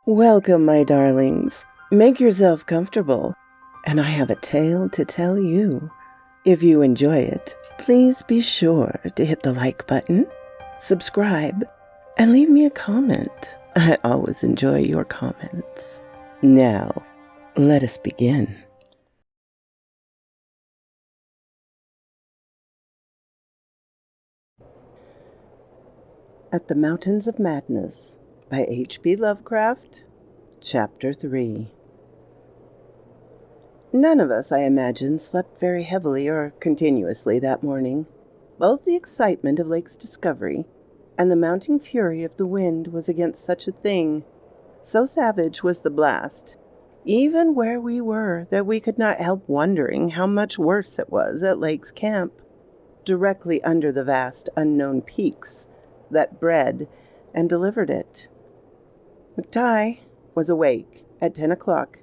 Welcome, my darlings. Make yourself comfortable, and I have a tale to tell you. If you enjoy it, please be sure to hit the like button, subscribe, and leave me a comment. I always enjoy your comments. Now, let us begin. At the Mountains of Madness by H.P. Lovecraft, Chapter 3. None of us, I imagine, slept very heavily or continuously that morning. Both the excitement of Lake's discovery and the mounting fury of the wind was against such a thing. So savage was the blast, even where we were, that we could not help wondering how much worse it was at Lake's camp, directly under the vast unknown peaks that bred and delivered it. McTighe was awake at 10 o'clock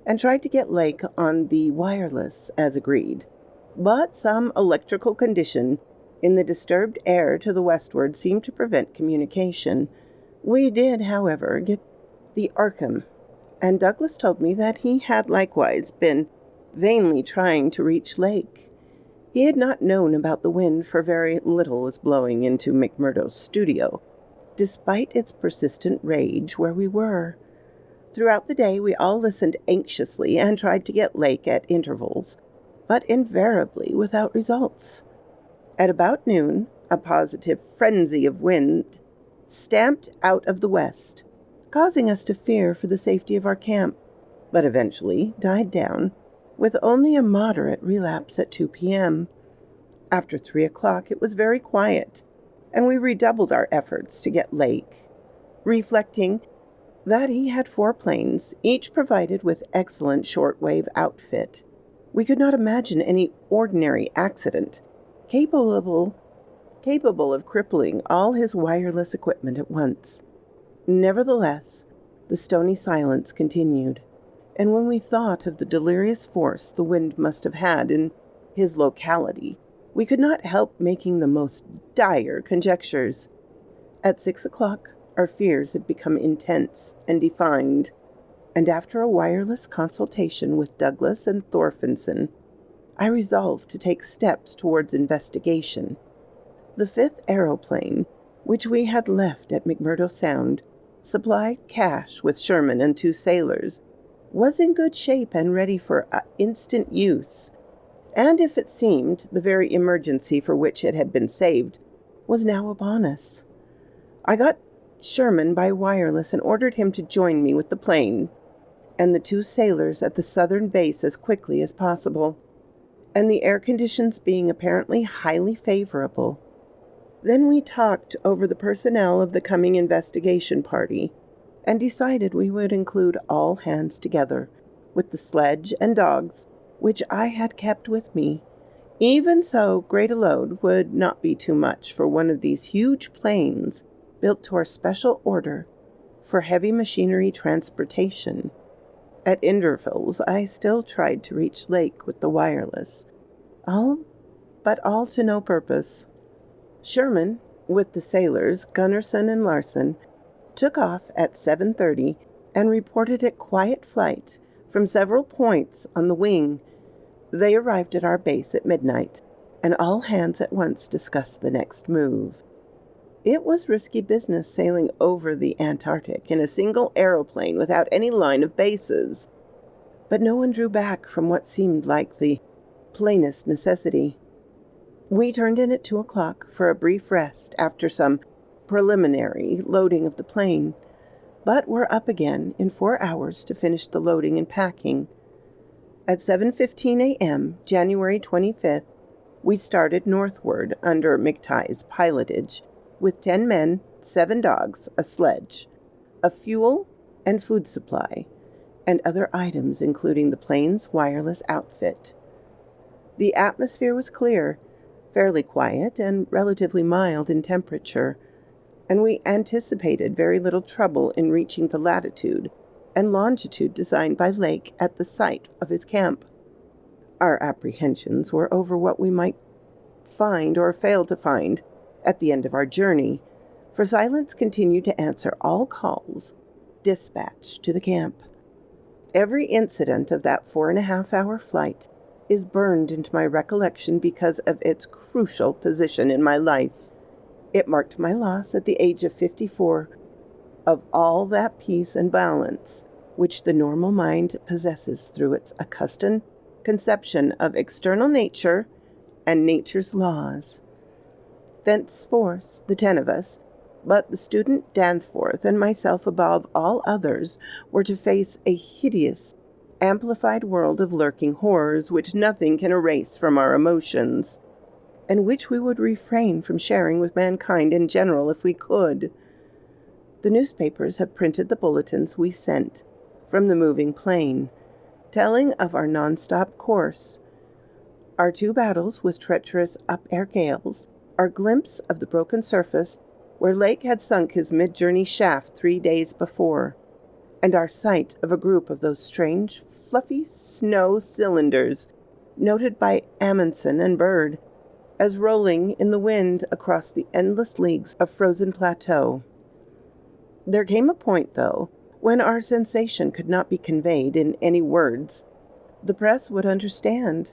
and tried to get Lake on the wireless as agreed, but some electrical condition in the disturbed air to the westward seemed to prevent communication. We did, however, get the Arkham, and Douglas told me that he had likewise been vainly trying to reach Lake. He had not known about the wind, for very little was blowing into McMurdo's studio, despite its persistent rage where we were. Throughout the day we all listened anxiously and tried to get Lake at intervals, but invariably without results. At about noon, a positive frenzy of wind stamped out of the west, causing us to fear for the safety of our camp, but eventually died down, with only a moderate relapse at 2 p.m. After 3 o'clock it was very quiet, and we redoubled our efforts to get Lake, reflecting that he had 4 planes, each provided with excellent shortwave outfit. We could not imagine any ordinary accident capable of crippling all his wireless equipment at once. Nevertheless, the stony silence continued, and when we thought of the delirious force the wind must have had in his locality, we could not help making the most dire conjectures. At 6 o'clock, our fears had become intense and defined, and after a wireless consultation with Douglas and Thorfinson, I resolved to take steps towards investigation. The 5th aeroplane, which we had left at McMurdo Sound, supplied cash with Sherman and 2 sailors, was in good shape and ready for instant use, and if it seemed the very emergency for which it had been saved was now upon us. I got Sherman by wireless and ordered him to join me with the plane and the 2 sailors at the southern base as quickly as possible, and the air conditions being apparently highly favorable. Then we talked over the personnel of the coming investigation party and decided we would include all hands together, with the sledge and dogs which I had kept with me. Even so great a load would not be too much for one of these huge planes built to our special order for heavy machinery transportation. At intervals, I still tried to reach Lake with the wireless, but all to no purpose. Sherman, with the sailors, Gunnarsson and Larson, took off at 7:30 and reported a quiet flight from several points on the wing. They arrived at our base at midnight, and all hands at once discussed the next move. It was risky business sailing over the Antarctic in a single aeroplane without any line of bases, but no one drew back from what seemed like the plainest necessity. We turned in at 2 o'clock for a brief rest after some preliminary loading of the plane, but were up again in 4 hours to finish the loading and packing. At 7:15 a.m., January 25th, we started northward under McTighe's pilotage, with 10 men, 7 dogs, a sledge, a fuel and food supply, and other items including the plane's wireless outfit. The atmosphere was clear, fairly quiet, and relatively mild in temperature, and we anticipated very little trouble in reaching the latitude and longitude designed by Lake at the site of his camp. Our apprehensions were over what we might find or fail to find at the end of our journey, for Silence continued to answer all calls dispatched to the camp. Every incident of that 4.5-hour flight is burned into my recollection because of its crucial position in my life. It marked my loss at the age of 54 of all that peace and balance which the normal mind possesses through its accustomed conception of external nature and nature's laws. Thenceforth, the 10 of us, but the student Danforth and myself above all others, were to face a hideous, amplified world of lurking horrors which nothing can erase from our emotions, and which we would refrain from sharing with mankind in general if we could. The newspapers have printed the bulletins we sent from the moving plane, telling of our non-stop course, our 2 battles with treacherous up-air gales, our glimpse of the broken surface where Lake had sunk his mid-journey shaft 3 days before, and our sight of a group of those strange, fluffy snow cylinders noted by Amundsen and Bird as rolling in the wind across the endless leagues of frozen plateau. There came a point, though, when our sensation could not be conveyed in any words the press would understand,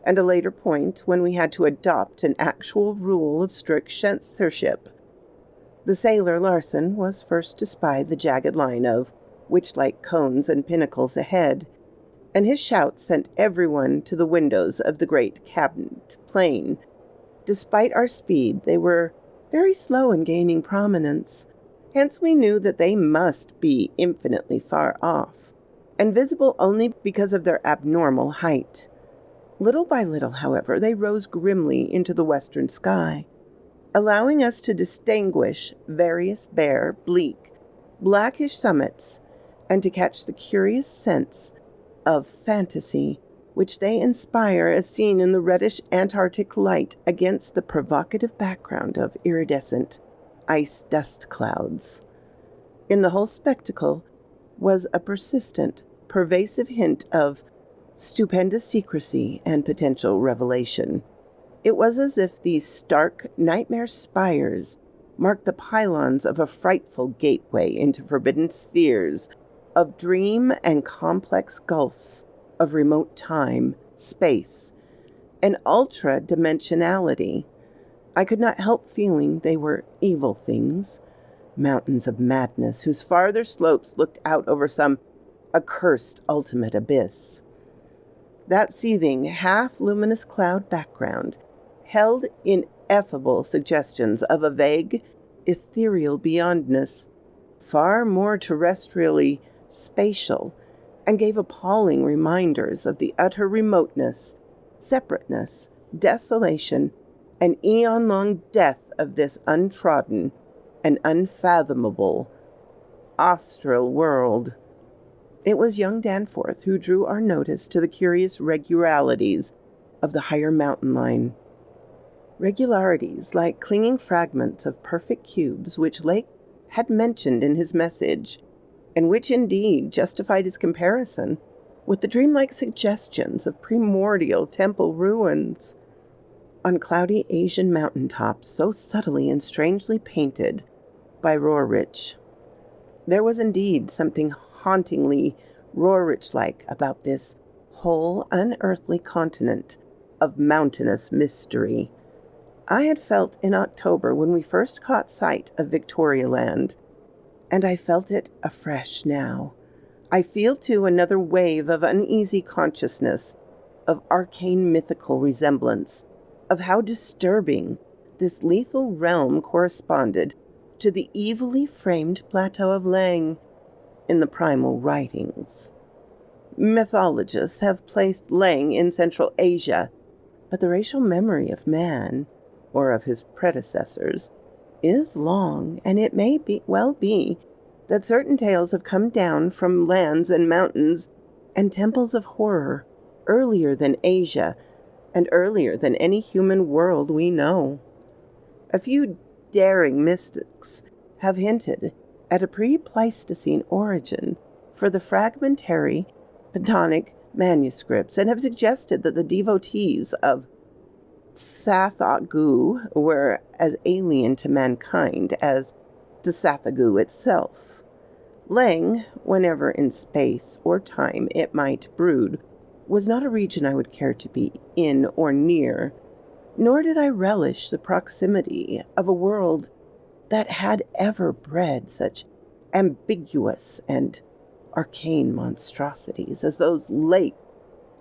and a later point when we had to adopt an actual rule of strict censorship. The sailor Larsen was first to spy the jagged line of witch-like cones and pinnacles ahead, and his shout sent everyone to the windows of the great cabined plane. Despite our speed, they were very slow in gaining prominence. Hence we knew that they must be infinitely far off, and visible only because of their abnormal height. Little by little, however, they rose grimly into the western sky, allowing us to distinguish various bare, bleak, blackish summits, and to catch the curious sense of fantasy which they inspire as seen in the reddish Antarctic light against the provocative background of iridescent ice dust clouds. In the whole spectacle was a persistent, pervasive hint of stupendous secrecy and potential revelation. It was as if these stark, nightmare spires marked the pylons of a frightful gateway into forbidden spheres of dream and complex gulfs of remote time, space, and ultra-dimensionality. I could not help feeling they were evil things, mountains of madness whose farther slopes looked out over some accursed ultimate abyss. That seething, half-luminous cloud background held ineffable suggestions of a vague, ethereal beyondness, far more terrestrially spatial, and gave appalling reminders of the utter remoteness, separateness, desolation, and eon-long death of this untrodden and unfathomable austral world. It was young Danforth who drew our notice to the curious regularities of the higher mountain line. Regularities like clinging fragments of perfect cubes which Lake had mentioned in his message, and which indeed justified his comparison with the dreamlike suggestions of primordial temple ruins. On cloudy Asian mountain tops so subtly and strangely painted by Roerich, there was indeed something hauntingly Roerich-like about this whole unearthly continent of mountainous mystery. I had felt in October when we first caught sight of Victoria Land, and I felt it afresh now. I feel, too, another wave of uneasy consciousness, of arcane mythical resemblance, of how disturbing this lethal realm corresponded to the evilly framed plateau of Lang in the primal writings. Mythologists have placed Lang in Central Asia, but the racial memory of man, or of his predecessors, is long, and it may well be that certain tales have come down from lands and mountains and temples of horror earlier than Asia and earlier than any human world we know. A few daring mystics have hinted at a pre-Pleistocene origin for the fragmentary Platonic manuscripts and have suggested that the devotees of Tsathoggua were as alien to mankind as Tsathoggua itself. Lang, whenever in space or time it might brood, was not a region I would care to be in or near, nor did I relish the proximity of a world that had ever bred such ambiguous and arcane monstrosities as those Lake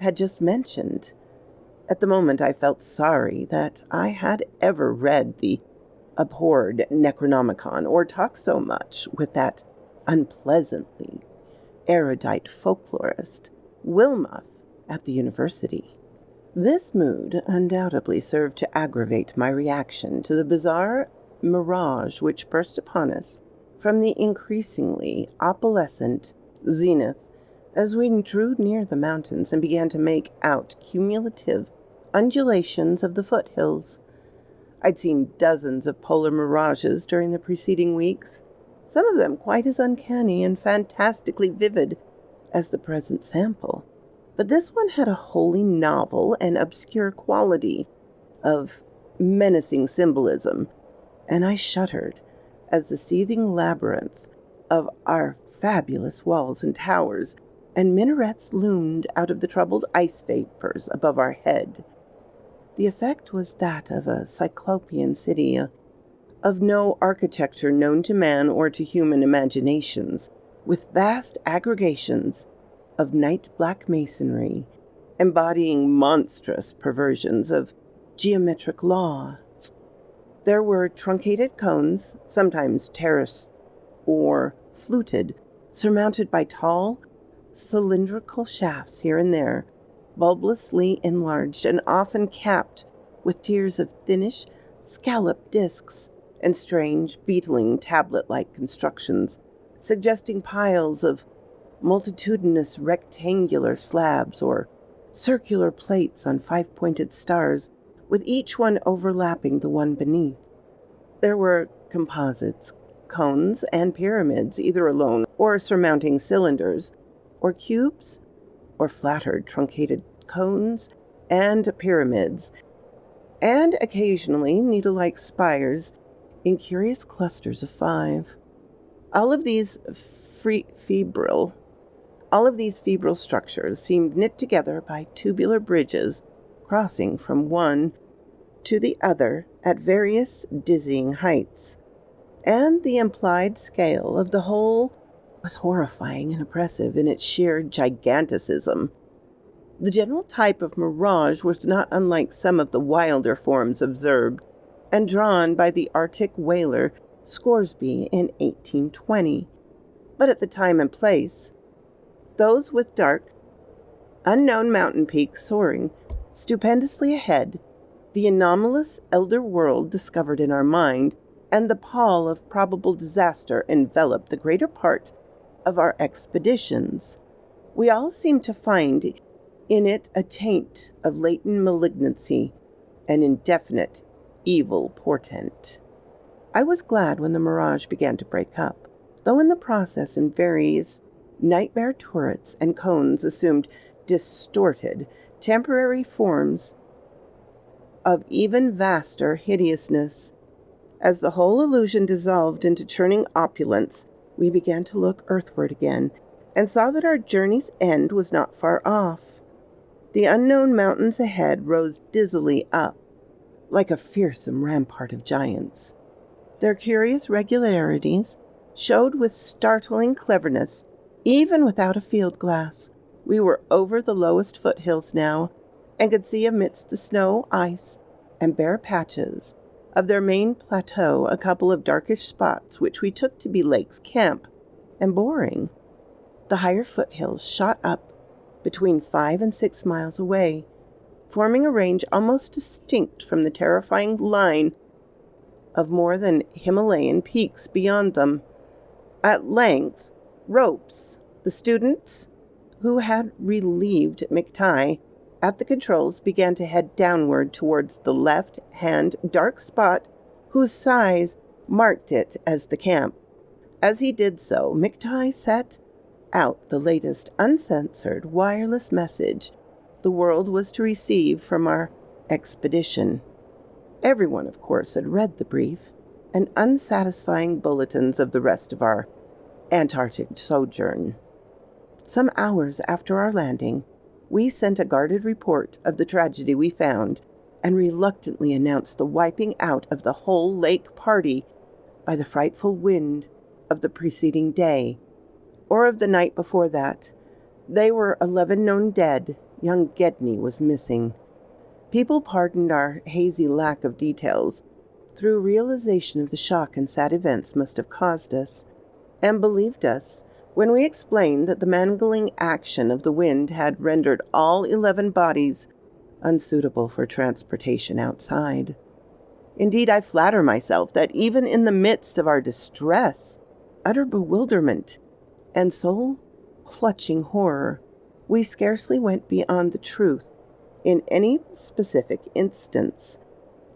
had just mentioned. At the moment I felt sorry that I had ever read the abhorred Necronomicon or talked so much with that unpleasantly erudite folklorist, Wilmoth, at the university. This mood undoubtedly served to aggravate my reaction to the bizarre mirage which burst upon us from the increasingly opalescent zenith as we drew near the mountains and began to make out cumulative undulations of the foothills. I'd seen dozens of polar mirages during the preceding weeks, some of them quite as uncanny and fantastically vivid as the present sample. But this one had a wholly novel and obscure quality of menacing symbolism, and I shuddered as the seething labyrinth of our fabulous walls and towers and minarets loomed out of the troubled ice vapors above our head. The effect was that of a cyclopean city, of no architecture known to man or to human imaginations, with vast aggregations of night-black masonry, embodying monstrous perversions of geometric law. There were truncated cones, sometimes terraced or fluted, surmounted by tall, cylindrical shafts here and there, bulbously enlarged and often capped with tiers of thinnish, scalloped discs and strange, beetling tablet-like constructions, suggesting piles of multitudinous rectangular slabs or circular plates on five-pointed stars, with each one overlapping the one beneath. There were composites, cones, and pyramids, either alone or surmounting cylinders, or cubes, or flattered, truncated cones and pyramids, and occasionally needle-like spires in curious clusters of 5. All of these febrile structures seemed knit together by tubular bridges crossing from one to the other at various dizzying heights, and the implied scale of the whole was horrifying and oppressive in its sheer giganticism. The general type of mirage was not unlike some of the wilder forms observed and drawn by the Arctic whaler Scoresby in 1820, but at the time and place, those with dark, unknown mountain peaks soaring stupendously ahead, the anomalous elder world discovered in our mind, and the pall of probable disaster enveloped the greater part of our expeditions. We all seemed to find in it a taint of latent malignancy and indefinite evil portent. I was glad when the mirage began to break up, though in the process in various nightmare turrets and cones assumed distorted, temporary forms of even vaster hideousness. As the whole illusion dissolved into churning opulence, we began to look earthward again, and saw that our journey's end was not far off. The unknown mountains ahead rose dizzily up, like a fearsome rampart of giants. Their curious regularities showed with startling cleverness, even without a field glass. We were over the lowest foothills now, and could see amidst the snow, ice, and bare patches of their main plateau a couple of darkish spots which we took to be Lake's camp and boring. The higher foothills shot up between 5 and 6 miles away, forming a range almost distinct from the terrifying line of more than Himalayan peaks beyond them. At length, Ropes, the students who had relieved McTighe at the controls, began to head downward towards the left-hand dark spot whose size marked it as the camp. As he did so, McTighe set out the latest uncensored wireless message the world was to receive from our expedition. Everyone, of course, had read the brief and unsatisfying bulletins of the rest of our Antarctic sojourn. Some hours after our landing, we sent a guarded report of the tragedy we found and reluctantly announced the wiping out of the whole lake party by the frightful wind of the preceding day, or of the night before that. They were 11 known dead. Young Gedney was missing. People pardoned our hazy lack of details through realization of the shock and sad events must have caused us, and believed us when we explained that the mangling action of the wind had rendered all 11 bodies unsuitable for transportation outside. Indeed, I flatter myself that even in the midst of our distress, utter bewilderment, and soul-clutching horror, we scarcely went beyond the truth in any specific instance.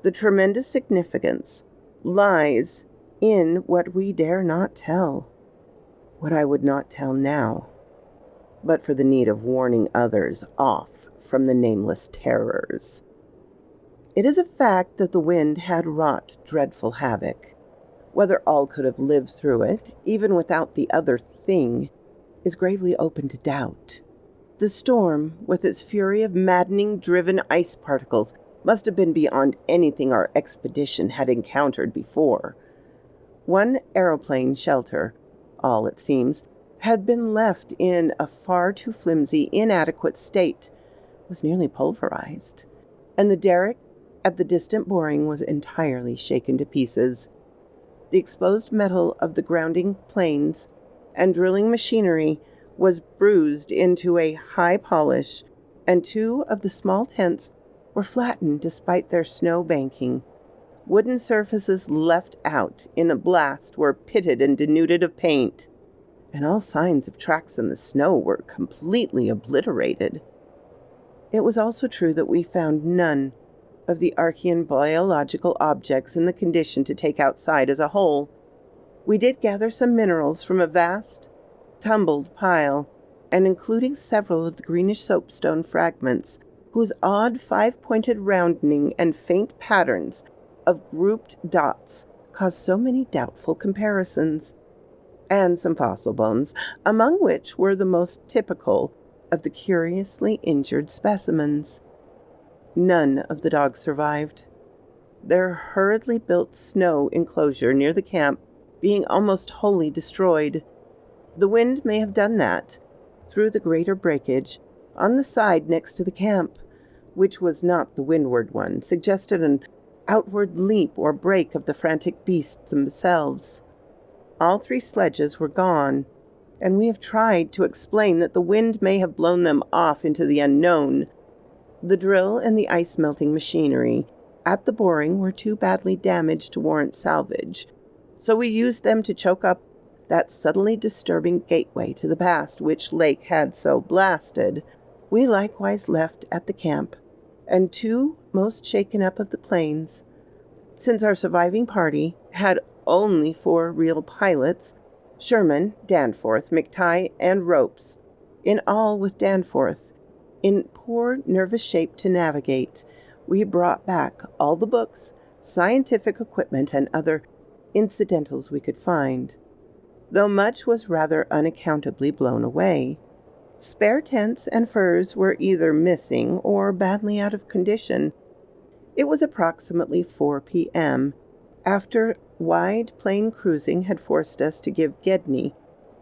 The tremendous significance lies in what we dare not tell, what I would not tell now, but for the need of warning others off from the nameless terrors. It is a fact that the wind had wrought dreadful havoc. Whether all could have lived through it, even without the other thing, is gravely open to doubt. The storm, with its fury of maddening driven ice particles, must have been beyond anything our expedition had encountered before. One aeroplane shelter, all it seems, had been left in a far too flimsy, inadequate state, was nearly pulverized, and the derrick at the distant mooring was entirely shaken to pieces. The exposed metal of the grounding planes and drilling machinery was bruised into a high polish, and 2 of the small tents were flattened despite their snow banking. Wooden surfaces left out in a blast were pitted and denuded of paint, and all signs of tracks in the snow were completely obliterated. It was also true that we found none of the Archean biological objects in the condition to take outside as a whole. We did gather some minerals from a vast, tumbled pile, and including several of the greenish soapstone fragments, whose odd 5-pointed rounding and faint patterns of grouped dots caused so many doubtful comparisons, and some fossil bones, among which were the most typical of the curiously injured specimens. None of the dogs survived, their hurriedly built snow enclosure near the camp being almost wholly destroyed. The wind may have done that through the greater breakage on the side next to the camp, which was not the windward one, suggested an outward leap or break of the frantic beasts themselves. All 3 sledges were gone, and we have tried to explain that the wind may have blown them off into the unknown. The drill and the ice-melting machinery at the boring were too badly damaged to warrant salvage, so we used them to choke up that subtly disturbing gateway to the past which Lake had so blasted. We likewise left at the camp, and 2 most shaken up of the planes. Since our surviving party had only 4 real pilots, Sherman, Danforth, McTighe, and Ropes, in all with Danforth in poor nervous shape to navigate, we brought back all the books, scientific equipment, and other incidentals we could find, though much was rather unaccountably blown away. Spare tents and furs were either missing or badly out of condition. It was approximately 4 p.m., after wide plain cruising had forced us to give Gedney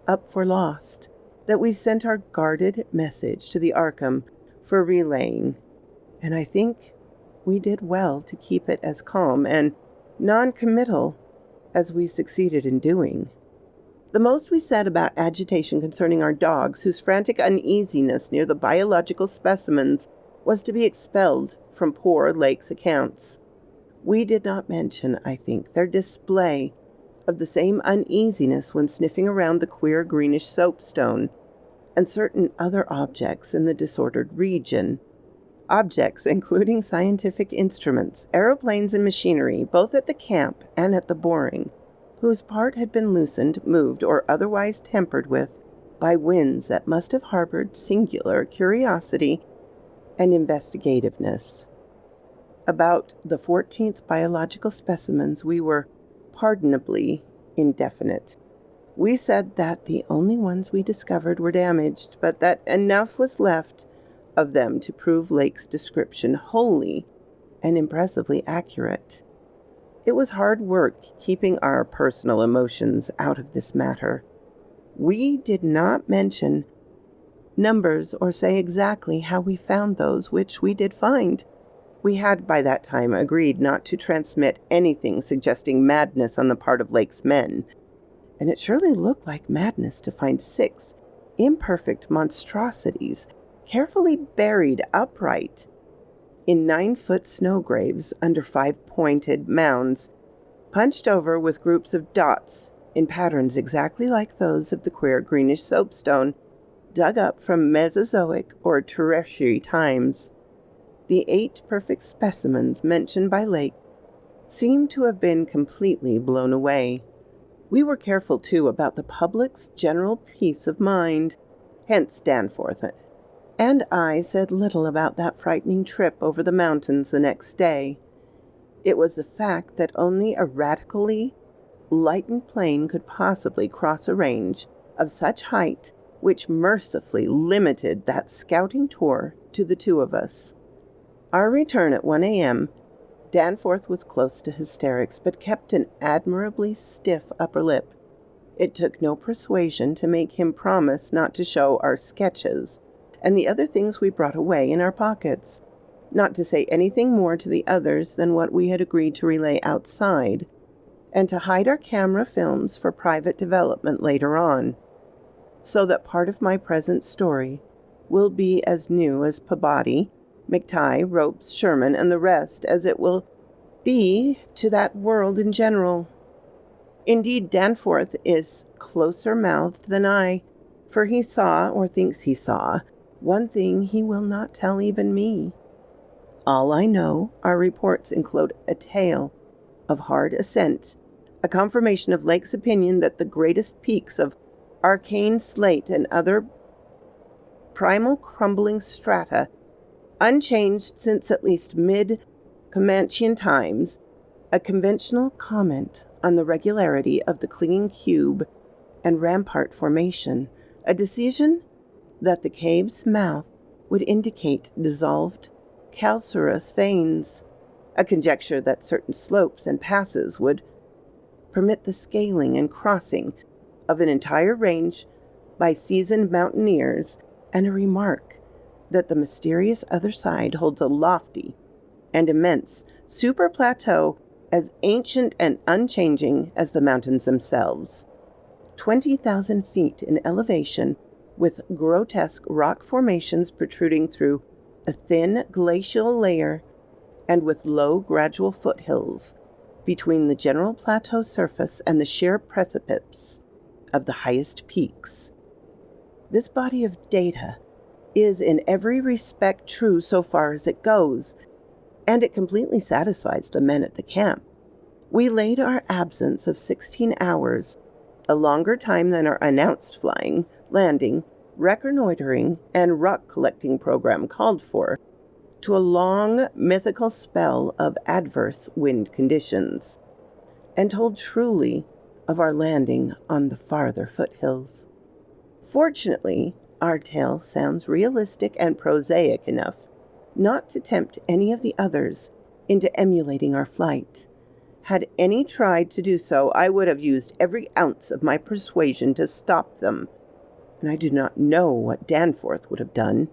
up for lost, that we sent our guarded message to the Arkham for relaying, and I think we did well to keep it as calm and non-committal as we succeeded in doing. The most we said about agitation concerning our dogs, whose frantic uneasiness near the biological specimens was to be expelled from poor Lake's accounts. We did not mention, I think, their display of the same uneasiness when sniffing around the queer greenish soapstone and certain other objects in the disordered region. Objects including scientific instruments, aeroplanes, and machinery, both at the camp and at the boring, whose part had been loosened, moved, or otherwise tampered with by winds that must have harbored singular curiosity and investigativeness. About the 14th biological specimens we were pardonably indefinite. We said that the only ones we discovered were damaged, but that enough was left of them to prove Lake's description wholly and impressively accurate. It was hard work keeping our personal emotions out of this matter. We did not mention numbers or say exactly how we found those which we did find. We had by that time agreed not to transmit anything suggesting madness on the part of Lake's men, and it surely looked like madness to find 6 imperfect monstrosities carefully buried upright in 9-foot snow graves under 5-pointed mounds, punched over with groups of dots in patterns exactly like those of the queer greenish soapstone dug up from Mesozoic or Tertiary times. The 8 perfect specimens mentioned by Lake seemed to have been completely blown away. We were careful, too, about the public's general peace of mind. Hence Danforth and I said little about that frightening trip over the mountains the next day. It was the fact that only a radically lightened plane could possibly cross a range of such height which mercifully limited that scouting tour to the 2 of us. Our return at 1 a.m., Danforth was close to hysterics, but kept an admirably stiff upper lip. It took no persuasion to make him promise not to show our sketches and the other things we brought away in our pockets, not to say anything more to the others than what we had agreed to relay outside, and to hide our camera films for private development later on, so that part of my present story will be as new as Peabody, McTighe, Ropes, Sherman, and the rest as it will be to that world in general. Indeed, Danforth is closer-mouthed than I, for he saw, or thinks he saw, one thing he will not tell even me. All I know, our reports include a tale of hard ascent, a confirmation of Lake's opinion that the greatest peaks of arcane slate and other primal crumbling strata, unchanged since at least mid-Comanchean times, a conventional comment on the regularity of the clinging cube and rampart formation, a decision that the cave's mouth would indicate dissolved calcareous veins, a conjecture that certain slopes and passes would permit the scaling and crossing of an entire range by seasoned mountaineers, and a remark that the mysterious other side holds a lofty and immense super plateau as ancient and unchanging as the mountains themselves, 20,000 feet in elevation, with grotesque rock formations protruding through a thin glacial layer and with low gradual foothills between the general plateau surface and the sheer precipice of the highest peaks. This body of data is in every respect true so far as it goes, and it completely satisfies the men at the camp. We laid our absence of 16 hours, a longer time than our announced flying, landing, reconnoitering, and rock-collecting program called for, to a long mythical spell of adverse wind conditions, and told truly of our landing on the farther foothills. Fortunately, our tale sounds realistic and prosaic enough not to tempt any of the others into emulating our flight. Had any tried to do so, I would have used every ounce of my persuasion to stop them, and I do not know what Danforth would have done.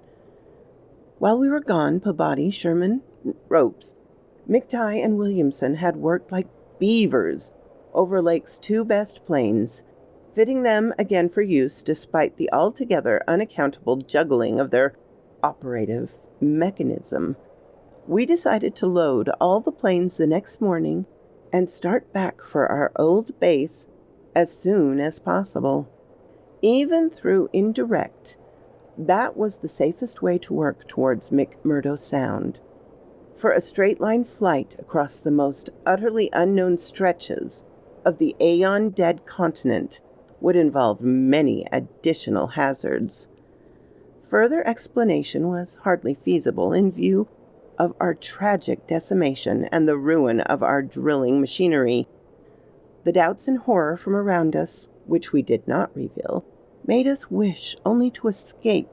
While we were gone, Peabody, Sherman, Ropes, McTighe, and Williamson had worked like beavers over Lake's 2 best planes, fitting them again for use despite the altogether unaccountable juggling of their operative mechanism. We decided to load all the planes the next morning and start back for our old base as soon as possible. Even through indirect, that was the safest way to work towards McMurdo Sound. For a straight-line flight across the most utterly unknown stretches of the aeon-dead continent would involve many additional hazards. Further explanation was hardly feasible in view of our tragic decimation and the ruin of our drilling machinery. The doubts and horror from around us which we did not reveal, made us wish only to escape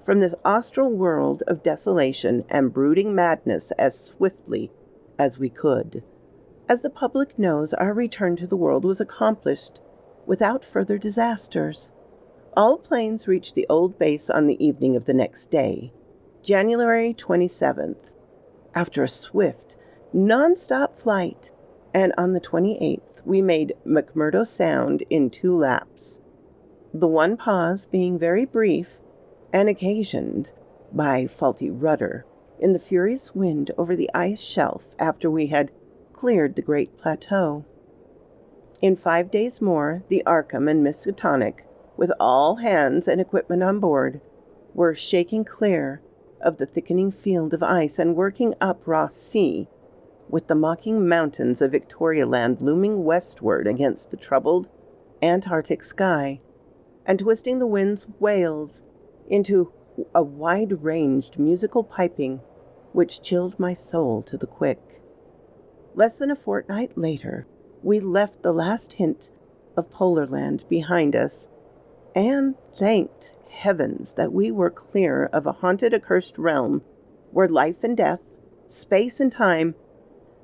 from this austral world of desolation and brooding madness as swiftly as we could. As the public knows, our return to the world was accomplished without further disasters. All planes reached the old base on the evening of the next day, January 27th, after a swift, non-stop flight, and on the 28th we made McMurdo Sound in 2 laps, the one pause being very brief and occasioned by faulty rudder in the furious wind over the ice shelf after we had cleared the great plateau. In 5 days more, the Arkham and Miskatonic, with all hands and equipment on board, were shaking clear of the thickening field of ice and working up Ross Sea, with the mocking mountains of Victoria Land looming westward against the troubled Antarctic sky, and twisting the wind's wails into a wide-ranged musical piping which chilled my soul to the quick. Less than a fortnight later, we left the last hint of Polar Land behind us, and thanked heavens that we were clear of a haunted, accursed realm where life and death, space and time,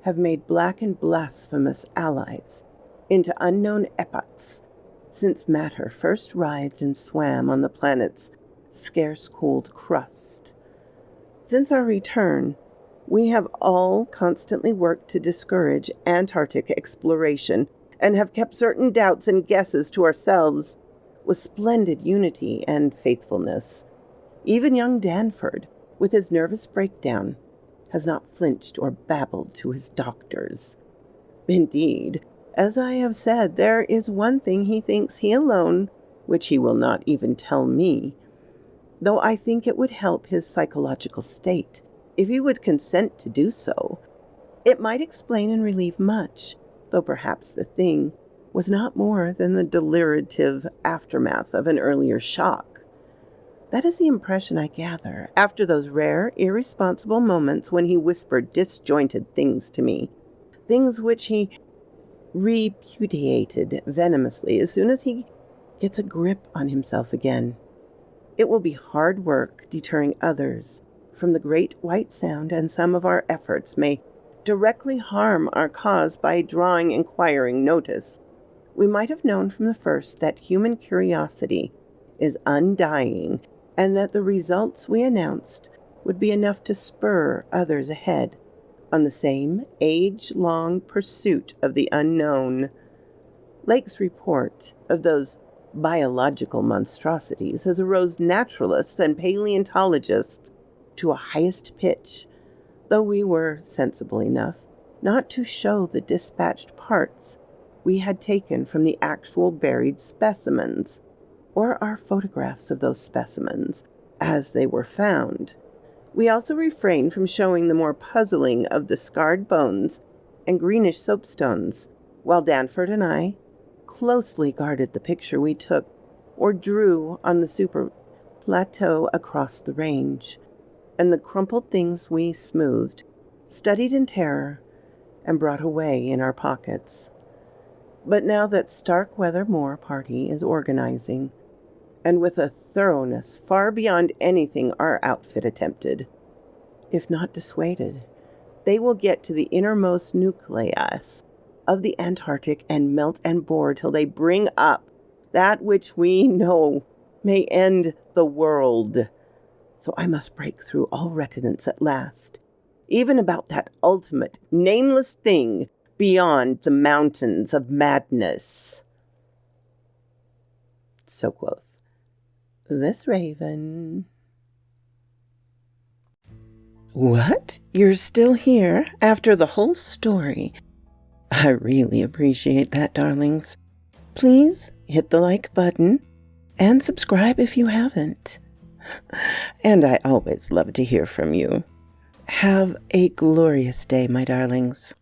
have made black and blasphemous allies into unknown epochs since matter first writhed and swam on the planet's scarce-cooled crust. Since our return, we have all constantly worked to discourage Antarctic exploration and have kept certain doubts and guesses to ourselves with splendid unity and faithfulness. Even young Danford, with his nervous breakdown, has not flinched or babbled to his doctors. Indeed, as I have said, there is one thing he thinks he alone, which he will not even tell me, though I think it would help his psychological state if he would consent to do so. It might explain and relieve much, though perhaps the thing was not more than the delirative aftermath of an earlier shock. That is the impression I gather after those rare, irresponsible moments when he whispered disjointed things to me, things which he repudiated venomously as soon as he gets a grip on himself again. It will be hard work deterring others from the great white sound, and some of our efforts may directly harm our cause by drawing inquiring notice. We might have known from the first that human curiosity is undying, and that the results we announced would be enough to spur others ahead on the same age-long pursuit of the unknown. Lake's report of those biological monstrosities has aroused naturalists and paleontologists to a highest pitch, though we were sensible enough not to show the dispatched parts we had taken from the actual buried specimens, or our photographs of those specimens as they were found. We also refrained from showing the more puzzling of the scarred bones and greenish soapstones, while Danford and I closely guarded the picture we took or drew on the super plateau across the range, and the crumpled things we smoothed, studied in terror, and brought away in our pockets. But now that Starkweather Moor party is organizing, and with a thoroughness far beyond anything our outfit attempted, if not dissuaded, they will get to the innermost nucleus of the Antarctic and melt and bore till they bring up that which we know may end the world. So I must break through all reticence at last, even about that ultimate, nameless thing beyond the mountains of madness. So quoth this raven. What? You're still here after the whole story? I really appreciate that, darlings. Please hit the like button and subscribe if you haven't. And I always love to hear from you. Have a glorious day, my darlings.